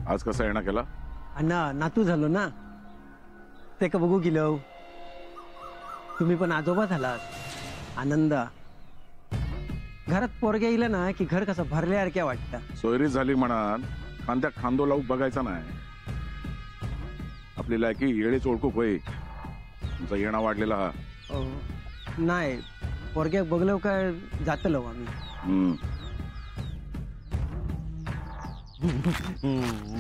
आज कसा येणं केला? अण्णा नातू झालो ना, ते का बघू गेलो. तुम्ही पण आजोबा झालात. आनंद घरात पोरग्या येईल ना की घर कसं भरल्यासारख्या वाटतं. सोयरी झाली म्हणा, खांद्या खांदो लावून बघायचा नाही. आपली लायकी येळीच ओळखूक होई. तुमचा येणा वाढलेला हा. नाही, पोरग्या बघलो काय जातलो आम्ही.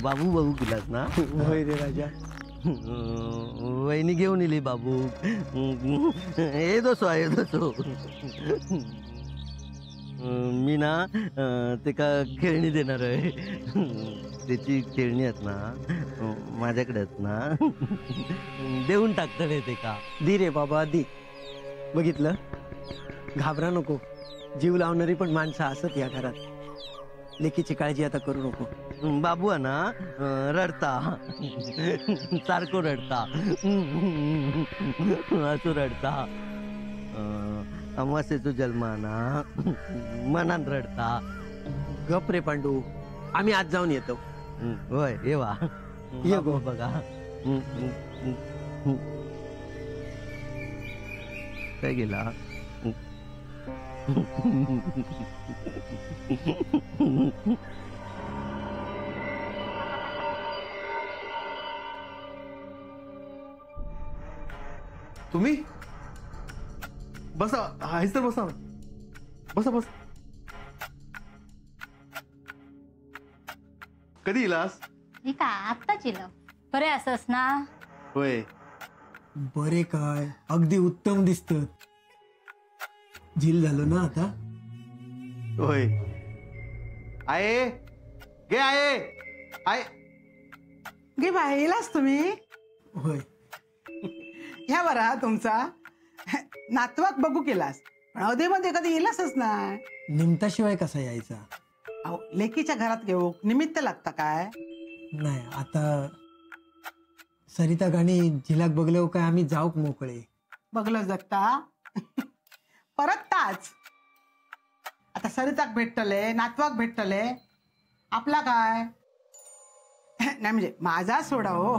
बाबू बाबू केलास ना? होय रे राजा. वहिनी घेऊन येली बाबू. हे दोसो आहे दोसो. मी ना ते का खेळणी देणार आहे. त्याची खेळणी आहेत ना माझ्याकडे आहेत ना, देऊन टाकतले ते का. दी रे बाबा दी. बघितलं, घाबरा नको. जीव लावणारी पण माणसं असत या घरात. लेकीची काळजी आता करू नको. बाबू आहे ना रडता, सारखं रडता, असं रडता. अमासेचो जन्म ना मनात रडता. गप रे पांडू, आम्ही आज जाऊन येतो. होय येवा ये गो. बघा काय गेला. तुम्ही बसा. आहेस तर बसा बसा बस. कधी येलास? मी का आत्ताच येलं. बरे असस ना? होय. बरे काय, अगदी उत्तम दिसत. झील झालो ना आता. होय. आहे गे आहे आहे गे बाहेर येलास तुम्ही? होय. ह्या बरा तुमचा नातवाक बघू केलास, पण अधेमध्ये कधी येलासच नाही. निमताशिवाय कसा यायचा? अहो, लेकीच्या घरात घेऊ निमित्त लागता काय? नाही, आता सरिता गाणी झिलाक बघलो काय आम्ही जाऊक मोकळे. बघलं जगता परत ताच. आता सरिताक भेटतले, नातवाक भेटतले, आपला काय नाही. म्हणजे माझा सोडा हो,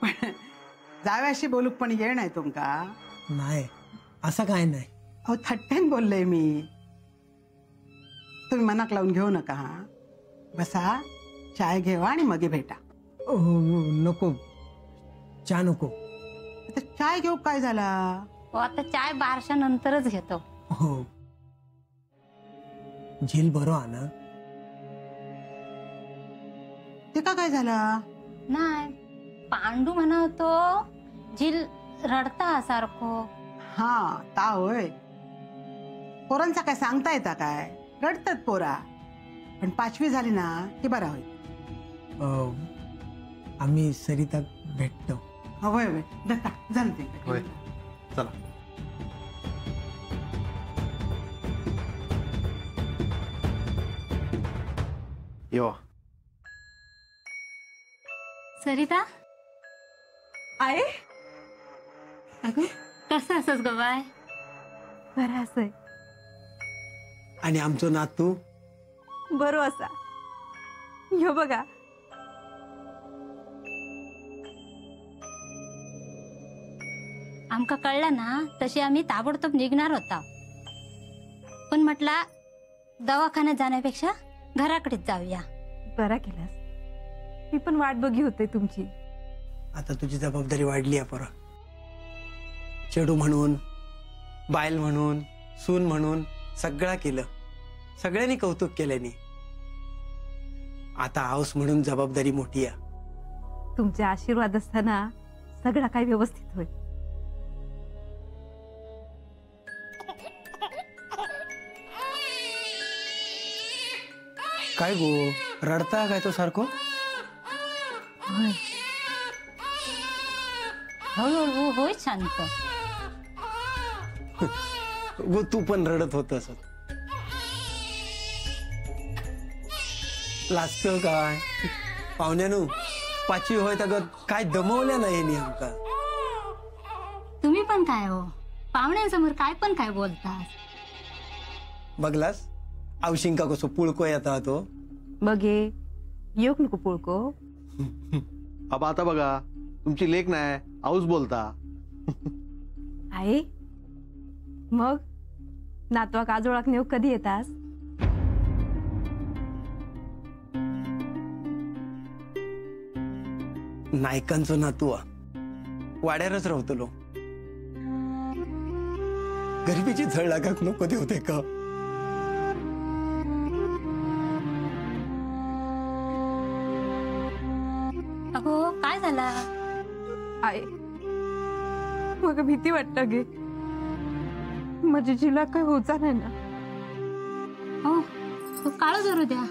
पण जाव्याशी बोलूक पण येळ नाही तुमका. नाही असं काय नाही. अहो थट्टेन बोलले मी. तुम्ही मनाक लावून घेऊ नका. हा बसा, चाय घेवा आणि मगे भेटा. नको, चहा नको. आता चाय घेऊ काय झाला? आता चाय 12च्या नंतरच घेतो. हो, झील बरो आना. ते का काय झाला? नाही, पांडू म्हणतो झील रडता सारखो. हा ता होय. पोरांचा काय सांगता येता काय? रडतात पोरा, पण 5वी झाली ना की बरा होईल. आम्ही सरिता भेटतो. होय होय दत्ता जमते. होय चला. येवा. सरिता आहे अगं कसं असस ग बाय? बरं असं आणि आमचो नातू बरो असा. ह्यो बघा. आमका कळलं ना तशी आम्ही ताबडतोब निघणार होता, पण म्हटला दवाखान्यात जाण्यापेक्षा घराकडेच जाऊया. बरा केलास. मी पण वाट बघी होते तुमची. आता तुझी जबाबदारी वाढली आहे पोरा. चेडू म्हणून, बायल म्हणून, सून म्हणून सगळा केलं. सगळ्यांनी कौतुक केल्यानी. आता हाऊस म्हणून जबाबदारी मोठी आहे. तुमचे आशीर्वाद असताना सगळं काही व्यवस्थित होईल. काय गो, रडता काय तो सारखो? हळूहळू होय शांत. गो तू पण रडत होतस. लाजतं काय? पाहुण्यानु 5वी होय तर काय दमवल्या नाही नेमका. तुम्ही पण काय हो, पाहुण्यांसमोर काय पण काय बोलता. बघलास आवशिंका कसो पुळको येता तो. बघे येऊक नको पुळको. अब आता बघा तुमची लेख नाही आऊस बोलता. आहे मग नातवाक आजोळाक नेऊ कधी येतास? नायकांचो नातू वाड्यारच रावतलो. गरिबीची झळ लागाक नको देवते का. अगो काय झाला? आहे मग भीती वाटत गे. माझ्या जिला काही होता नाही ना. हो तू काळ जरू द्या.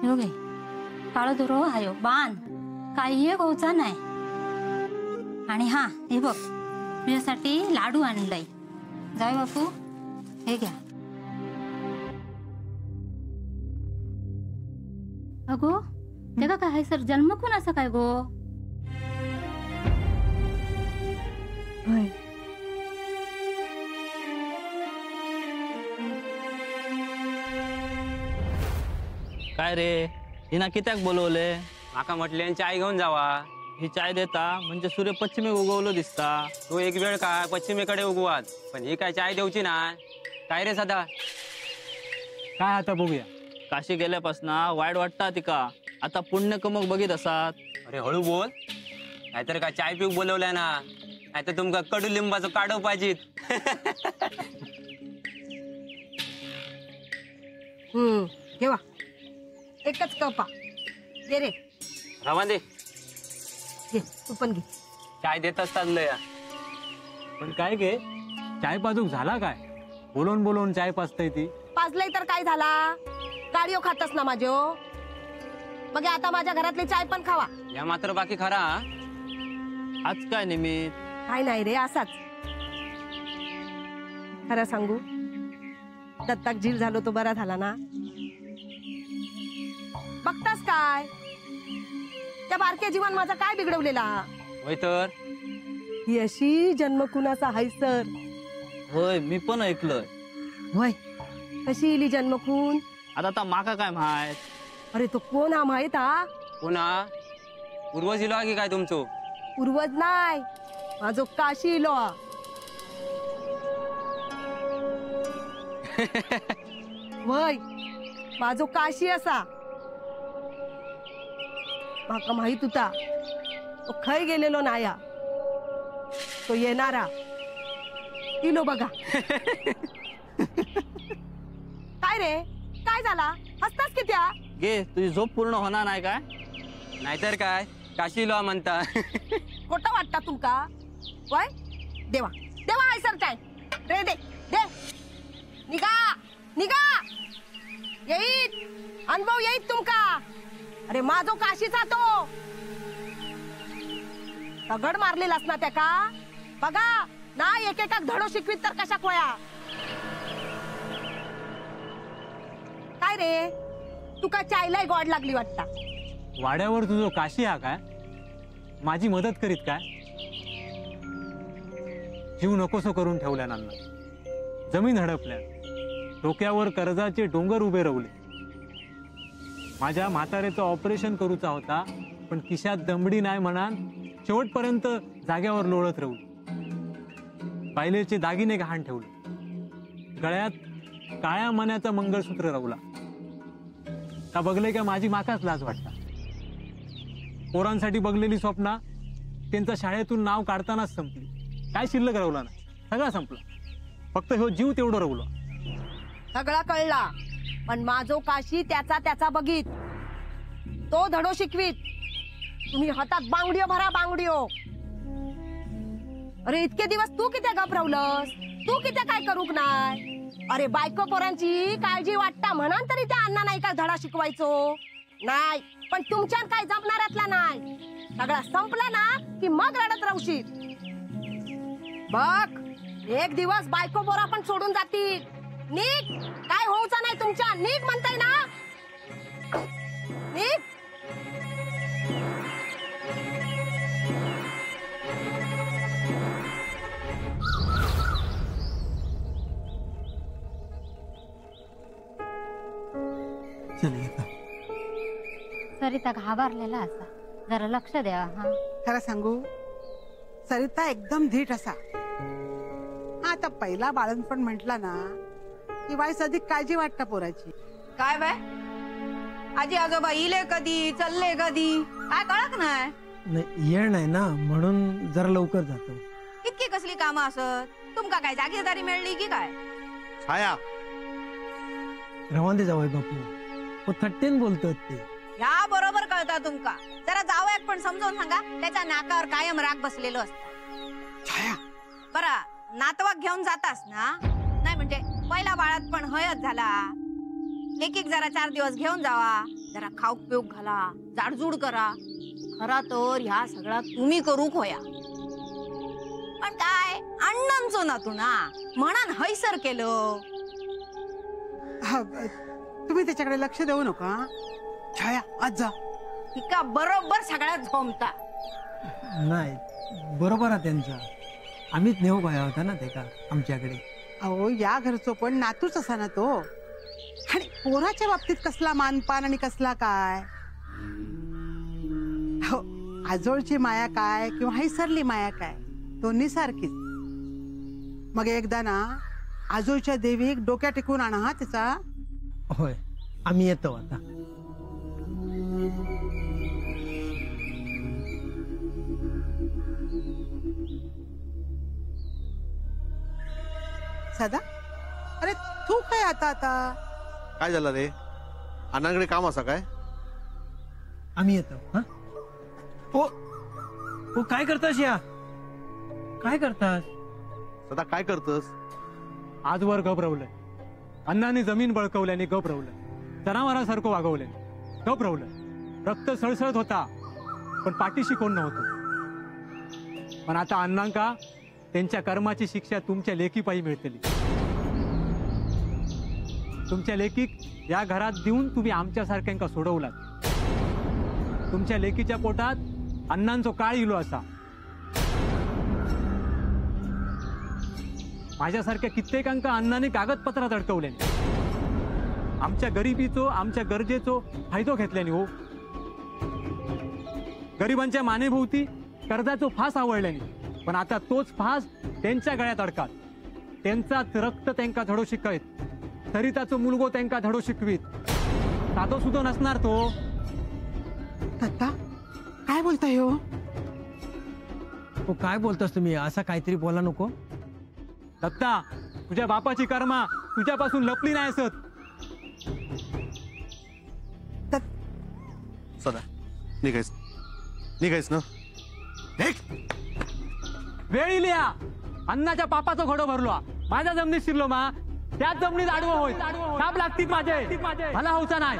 हो गे काळ धरो हायो बांध काही एक होचा नाही. आणि हा हे बघ तुझ्यासाठी लाडू आणलंय. जाय बापू हे घ्या. अगो तेका काय सर जन्म कोण असं काय गो? होय काय रे हिना कित्याक बोलवले? माका म्हटले चाय घेऊन जावा. ही चाय देता म्हणजे सूर्य पश्चिमेक उगवलो दिसता. तू एक वेळ काय पश्चिमेकडे उगवात पण ही काय चाय देऊची ना. काय रे सदा काय आता बघूया. काशी गेल्यापासून वाईट वाटता तिका. आता पुण्य कमक बघित असात. अरे हळू बोल नाहीतर काय चाय पिऊक बोलवलंय ना. नाहीतर तुमका कडुलिंबाचं काढव पाहिजे. घेवा एकच कपा दे रे. रवा दे घे तू पण घे. चाय देत असतात लय. पण काय गे चाय पाजूक झाला काय? बोलून बोलून चाय पाजताय ती. पाजलंय तर काय झाला? गाडीओ खातस ना माझ्यो. मग आता माझ्या घरातली चाय पण खावा. या मात्र बाकी खरा. आज काय निमित्त? काय नाही रे असाच. खरं सांगू दत्ताक जीव झालो तो बरा झाला ना. बघतास काय त्या बारक्या जीवन माझा काय बिघडवलेला. होय तर ही अशी जन्म कुणाचा हाय सर. होय मी पण ऐकलंय. होय कशी इली जन्मखून. आता माका काय माहित. अरे तो कोण हा माहित हा? पुन्हा पूर्वज इलो की काय तुमचो? पूर्वज नाही माझो काशी इलो. वय माझो काशी असा. माका माहित होता तो खय गेलेलो नाया. तो येणारा इलो बघा. काय रे काय झाला हसतास की त्या? गे तुझी झोप पूर्ण होणार नाही काय? नाहीतर काय काशी इलो म्हणता. खोटं वाटता तुमका? वय देवा देवा हाय सर काय रे दे दे. निघा निघा येईत अनुभव येईत तुमका. अरे माझो काशीचा तो दगड मारलेलास ना त्या का. बघा ना एक एकाक धडो शिकवीत तर कशा कोया. काय रे तुका चायलाय गोड लागली वाटता. वाड्यावर तुझं काशी हा काय? माझी मदत करीत काय? जीव नकोसो करून ठेवल्या नाना. जमीन हडपल्या. डोक्यावर कर्जाचे डोंगर उभे रावले. माझ्या म्हातारेचं ऑपरेशन करूचा होता पण खिशात दमडी नाही म्हणान शेवटपर्यंत जाग्यावर लोळत राहू. पायलेचे दागिने गहाण ठेवले. गळ्यात काळ्या मण्याचा मंगळसूत्र रावला. का बघले का माझी माकाच लाज वाटता. पोरांसाठी बघलेली स्वप्ना त्यांचा शाळेतून नाव काढतानाच संपली. काय शिल्लक रावला ना. सगळा संपला. फक्त ह्यो जीव तेवढं रावला. सगळा कळला पण माझो काशी त्याचा त्याचा बघित. तो धडो शिकवीत. तुम्ही हातात बांगडियो भरा बांगडियो. अरे इतके दिवस तू किती घाबरवलंस. तू किती काय करूक नाही. अरे बायको पोरांची काळजी वाटता म्हणून तरी त्या अण्णा नाही का धडा शिकवायचो नाही. पण तुमच्यात काय जमणाऱ्यातला नाही. सगळा संपला ना की मग रडत राहशील. बघ एक दिवस बायको पोरा पण सोडून जातील. नीट काय होऊचा नाही तुमच्या. नीट म्हणताय ना. नीट चल येतो. सरिता घाबरलेला असा, जरा लक्ष द्या. हा खरं सांगू, सरिता एकदम धीट असा. हा आता पहिला बाळणपण म्हटला ना की वाईस अधिक काळजी वाटतं पोराची. काय बाय आजी आजोबा इले कधी चालले कधी काय कळत नाही. नाही येळ नाही ना म्हणून जरा लवकर जातो. इतकी कसली कामं असत तुमका काय जागीरदारी मिळली की काय. छाया रवांदे जावय बापू, हो थट्टेन बोलतात ते. ह्या बरोबर कळता तुमका. जरा जावयाक पण समजावून सांगा, त्याच्या नाकावर कायम राग बसलेलो असता. छाया बरा नातवाक घेऊन जातास ना, नाही म्हणजे पहिला बाळात पण हयच झाला. लेकीक जरा 4 दिवस घेऊन जावा, जरा खाऊक पिऊक घाला, जाडजूड करा. खरा तर ह्या सगळा तुम्ही करूक होया. पण काय अण्णांचो नातू ना म्हणान हैसर केलं. हा, तुम्ही त्याच्याकडे लक्ष देऊ नका. छाया आज जा. तिका बरोबर सगळ्यात झोमता. नाही बरोबर आहे त्यांचा. आम्हीच नेऊ पाया होता ना ते का आमच्याकडे. अहो या घरचो पण नातूच असा ना तो. आणि पोराच्या बाबतीत कसला मानपान आणि कसला काय. हो आजोळची माया काय किंवा हैसरली माया काय दोन्ही सारखीच. मग एकदा ना आजोळच्या देवीक डोक्या टेकून आणा हा तिचा. होय आम्ही येतो आता. सदा अरे तू काय आता आता काय झालं रे? अण्णांकडे काम असा काय? आम्ही येतो. हा हो हो काय करतास या? काय करतास? सदा काय करतस? आजवर गबरवलंय. अण्णाने जमीन बळकवल्याने गबरवलं. जनावरांसारखं वागवलंय, गबरवलं. रक्त सळसळत होता पण पाठीशी कोण नव्हतं. पण आता अण्णांका त्यांच्या कर्माची शिक्षा तुमच्या लेकीपायी मिळतली. तुमच्या लेकीक या घरात देऊन तुम्ही आमच्यासारख्यांका सोडवलात. तुमच्या लेकीच्या पोटात अण्णांचो काळ इलो असा. माझ्यासारख्या कित्येकांका अण्णाने कागदपत्रात अडकवल्याने, आमच्या गरिबीचो आमच्या गरजेचो फायदो घेतल्याने. हो गरिबांच्या मानेभोवती कर्जाचो फास आवडल्याने. पण आता तोच फास त्यांच्या गळ्यात अडकात. त्यांचाच रक्त त्यांका धडो शिकवीत. सरिताचो मुलगो त्यांका धडो शिकवीत. साधो सुधो नसणार तो. दत्ता काय बोलताय हो? हो काय बोलतोस तुम्ही? असा काहीतरी बोला नको. दत्ता तुझ्या बापाची कर्मा तुझ्यापासून लपली नाही असत. सदा निघायच निघायच ना. वेळ लिया. अन्नाच्या पापाचा घोडो भरलो. माझ्या जमिनीत शिरलो मा, त्याच जमिनीत आडवं होय. ताप लागतील माझे. मला होता नाही.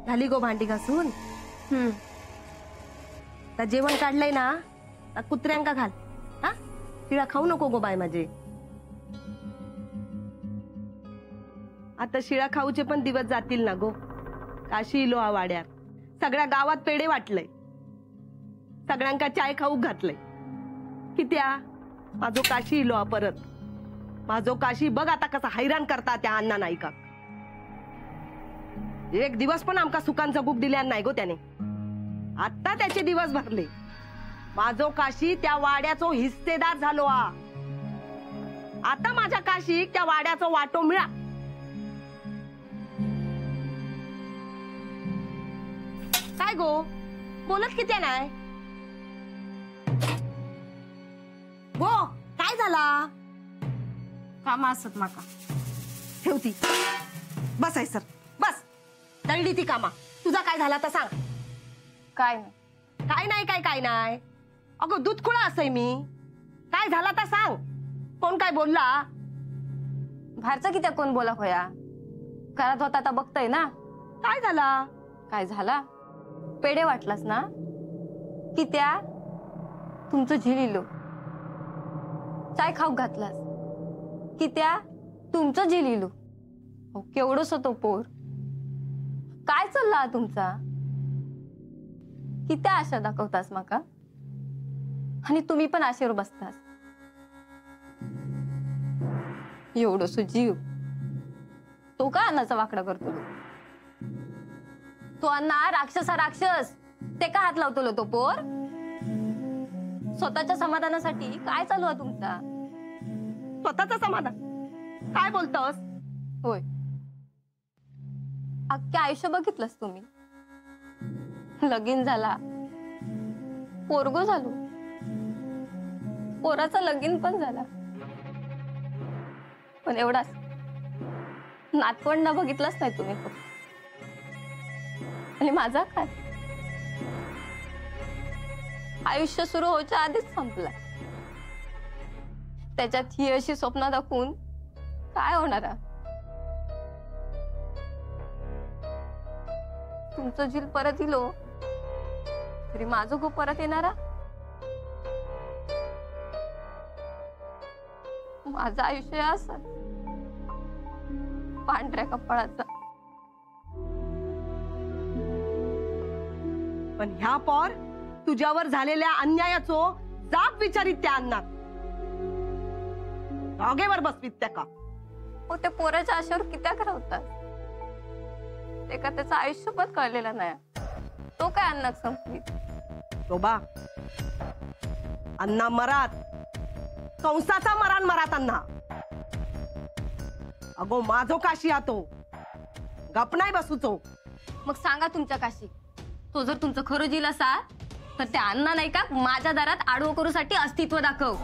झाली गो भांडी घासून. तर जेवण काढलंय ना, तर कुत्र्यांका घाल. हा तिला खाऊ नको गो बाय माझे. आता शिळा खाऊचे पण दिवस जातील ना गो. काशी इलो हा वाड्यात. सगळ्या गावात पेढे वाटलंय. सगळ्यांका चाय खाऊ घातलंय. कित्या माझो काशी इलो हा परत. माझो काशी बघ आता कसा हैराण करता त्या अण्णा नाईका. एक दिवस पण आमका सुखांचा बुक दिल्या नाही गो त्याने. आता त्याचे दिवस भरले. माझो काशी त्या वाड्याचो हिस्सेदार झालो हा. आता माझ्या काशी त्या वाड्याचो वाटो मिळा. काय गो बोलत किती नाही गो? काय झाला? काम असत माका. ठेवती बसाय सर बस. तळली ती कामा. तुझा काय झाला तर सांग. काय नाही. काय नाही काय काय नाही. अगं दूध खुळा असय मी. काय झाला तर सांग. कोण काय बोलला? बाहेरचा किती कोण बोला होया. घरात होता आता बघताय ना. काय झाला? काय झाला? पेढे वाटलास ना की त्या तुमचं झिलिलो. चाय खाऊ घातलास की त्या तुमचं झिलिलो. हो केवढंच होतो पोर. काय चालला तुमचा? किती आशा दाखवतास माका आणि तुम्ही पण आशेवर बसतास. एवढं जीव तो का अन्नाचा वाकडा करतो? तो अण्णा राक्षस ते का हात लावतो तो पोर? स्वतःच्या समाधानासाठी काय चालू आहे तुमचा? स्वतःचं समाधान काय बोलतोस? होय, अख्खे आयुष्य बघितलंस तुम्ही. लगीन झाला, पोरगो झालो, पोराचा लगीन पण झाला, पण एवढाच नातवंड बघितलंच नाही तुम्ही. आणि माझा काय आयुष्य सुरू व्हायच्या आधीच संपला. त्याच्यात ही अशी स्वप्न दाखवून काय होणार? तुमचं जील परत इलो तरी माझं गो परत येणारा. माझं आयुष्य असं पांढऱ्या कपाळाचं. पण ह्या पोर तुझ्यावर झालेल्या अन्यायाचो जाब विचारित त्या अन्नात जागेवर बसवीत त्या का? हो, त्या पोराच्या आशेवर कित्या करवतात? ते का त्याचं आयुष्य पण कळलेलं नाही. तो काय अन्नात संपली? तो बा अन्ना मरात कंसाचा मरान मरात अन्ना. अगो माझो काशी आतो गप नाही बसूचो. मग सांगा तुमच्या काशी. तो जर तुमचं खरं जील असा तर त्या अण्णा नाही का माझ्या दारात आडवं करूसाठी अस्तित्व दाखव.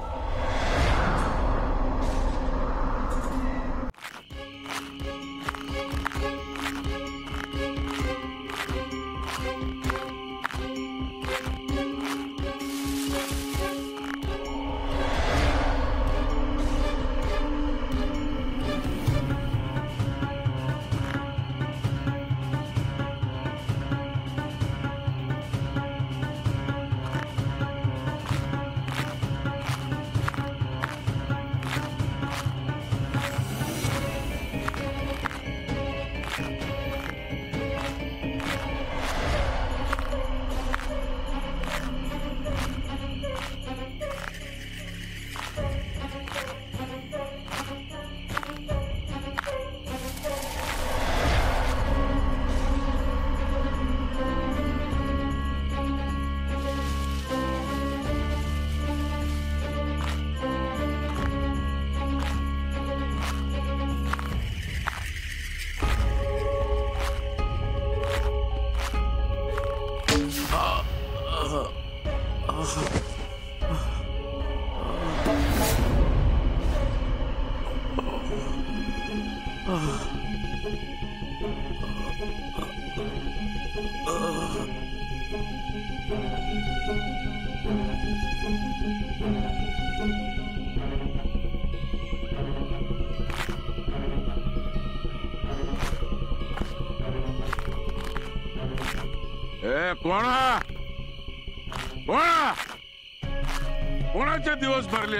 कोणाचे दिवस भरले?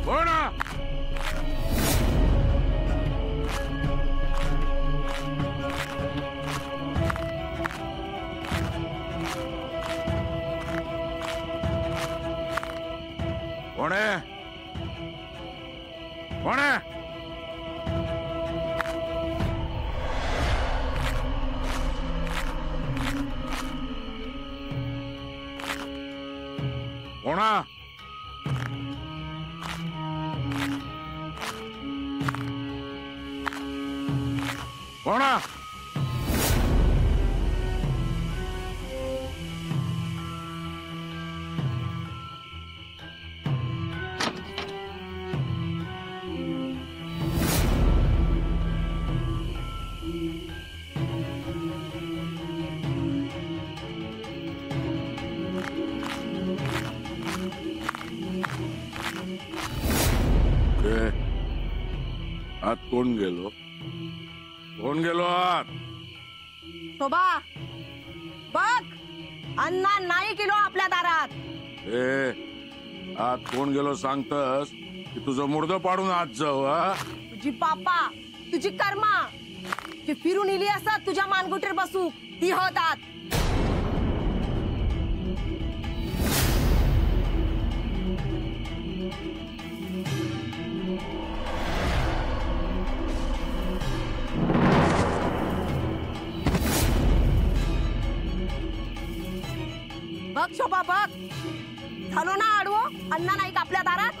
कोणा? कोणे? कोणे? कोणा? कोणा? आत कोण गेलो? कोण गेलो आत? शोभा बघ, अण्णा नाही गेलो आपल्या दारात. आत कोण गेलो सांगतस की तुझं मुर्द पाडून आत जाऊ? तुझी पापा, तुझी कर्मा जी फिरून इली असत तुझ्या मानगुटीर बसू ती होतात. बघ शोभा बघ, झालो ना आडवो अण्णा नाईक आपल्या दारात.